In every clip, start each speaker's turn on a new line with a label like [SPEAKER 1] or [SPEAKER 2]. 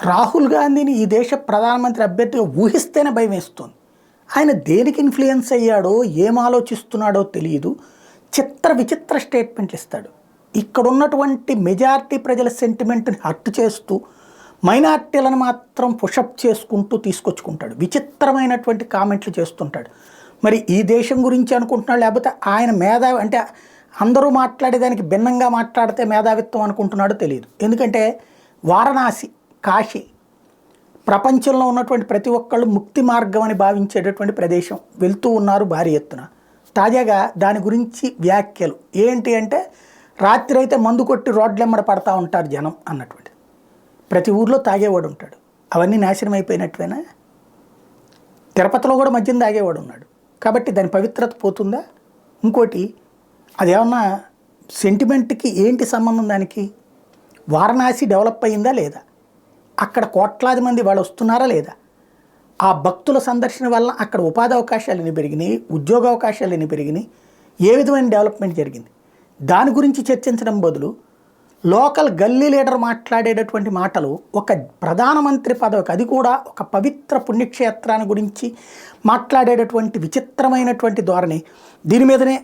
[SPEAKER 1] రాహుల్ గాంధీని ఈ దేశ ప్రధానమంత్రి అభ్యర్థిగా ఊహిస్తేనే భయం వేస్తుంది. ఆయన దేనికి ఇన్ఫ్లుయెన్స్ అయ్యాడో ఏం ఆలోచిస్తున్నాడో తెలియదు. చిత్ర విచిత్ర స్టేట్మెంట్లు ఇస్తాడు. ఇక్కడ ఉన్నటువంటి మెజారిటీ ప్రజల సెంటిమెంట్ని హర్ట్ చేస్తూ మైనార్టీలను మాత్రం పుషప్ చేసుకుంటూ తీసుకొచ్చుకుంటాడు. విచిత్రమైనటువంటి కామెంట్లు చేస్తుంటాడు. మరి ఈ దేశం గురించి అనుకుంటున్నాడు, లేకపోతే ఆయన మేధావి అంటే అందరూ మాట్లాడేదానికి భిన్నంగా మాట్లాడితే మేధావిత్వం అనుకుంటున్నాడో తెలియదు. ఎందుకంటే వారణాసి, కాశీ ప్రపంచంలో ఉన్నటువంటి ప్రతి ఒక్కళ్ళు ముక్తి మార్గం అని భావించేటటువంటి ప్రదేశం. వెళ్తూ ఉన్నారు భారీ ఎత్తున. తాజాగా దాని గురించి వ్యాఖ్యలు ఏంటి అంటే, రాత్రి అయితే మందు కొట్టి రోడ్లెమ్మడ పడతా ఉంటారు జనం అన్నటువంటిది. ప్రతి ఊర్లో తాగేవాడు ఉంటాడు. అవన్నీ నాశనం అయిపోయినట్టువేనా? తిరుపతిలో కూడా మద్యం తాగేవాడు ఉన్నాడు. కాబట్టి దాని పవిత్రత పోతుందా? ఇంకోటి, అదేమన్నా సెంటిమెంట్కి ఏంటి సంబంధం? దానికి వారణాసి డెవలప్ అయ్యిందా లేదా? అక్కడ కోట్లాది మంది వాళ్ళు వస్తున్నారా లేదా? ఆ భక్తుల సందర్శన వల్ల అక్కడ ఉపాధి అవకాశాలు ఎన్ని పెరిగినాయి, ఉద్యోగ అవకాశాలు ఎన్ని పెరిగినాయి, ఏ విధమైన డెవలప్మెంట్ జరిగింది? దాని గురించి చర్చించడం బదులు లోకల్ గల్లీ లీడర్ మాట్లాడేటటువంటి మాటలు ఒక ప్రధానమంత్రి పదవికి, అది కూడా ఒక పవిత్ర పుణ్యక్షేత్రాన్ని గురించి మాట్లాడేటటువంటి విచిత్రమైనటువంటి ధోరణి. దీని మీదనే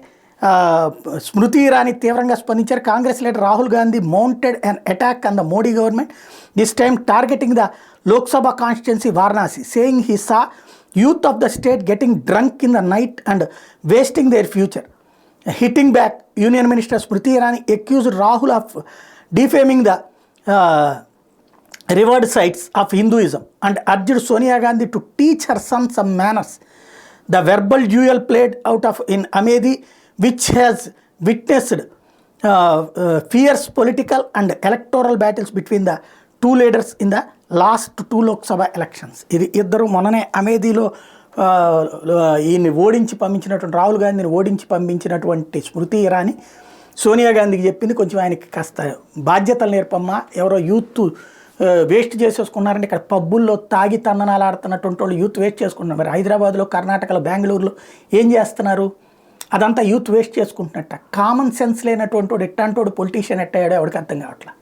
[SPEAKER 1] స్మృతి ఇరానీ తీవ్రంగా స్పందించారు. Congress leader Rahul Gandhi mounted an attack on the Modi government, this time targeting the Lok Sabha constituency Varanasi, saying he saw youth of the state getting drunk in the night and wasting their future. Hitting back, union minister Smriti Irani accused Rahul of defaming the revered sites of Hinduism and urged Sonia Gandhi to teach her son some manners. The verbal duel played out of in Amedhi, which has witnessed fierce political and electoral battles between the two leaders in the last two Lok Sabha elections. ఇది ఇద్దరు మొన్ననే అమేధీలో ఈయన్ని ఓడించి పంపించినటువంటి, రాహుల్ గాంధీని ఓడించి పంపించినటువంటి స్మృతి ఇరానీ సోనియా గాంధీకి చెప్పింది, కొంచెం ఆయనకి కాస్త బాధ్యతలు నేర్పమ్మా, ఎవరో యూత్ వేస్ట్ చేసేసుకున్నారంటే ఇక్కడ పబ్బుల్లో తాగి తందనాలు ఆడుతున్నటువంటి వాళ్ళు యూత్ వేస్ట్ చేసుకుంటున్నారు. మరి హైదరాబాద్లో, కర్ణాటకలో, బెంగళూరులో ఏం చేస్తున్నారు? అదంతా యూత్ వేస్ట్ చేసుకుంటున్నట్ట. కామన్ సెన్స్ లేనటువంటి వాడు ఎట్టాంటోడు పొలిటీషియన్ ఎట్టయ్యాడో ఎవరికి అర్థం కావట్లేదు.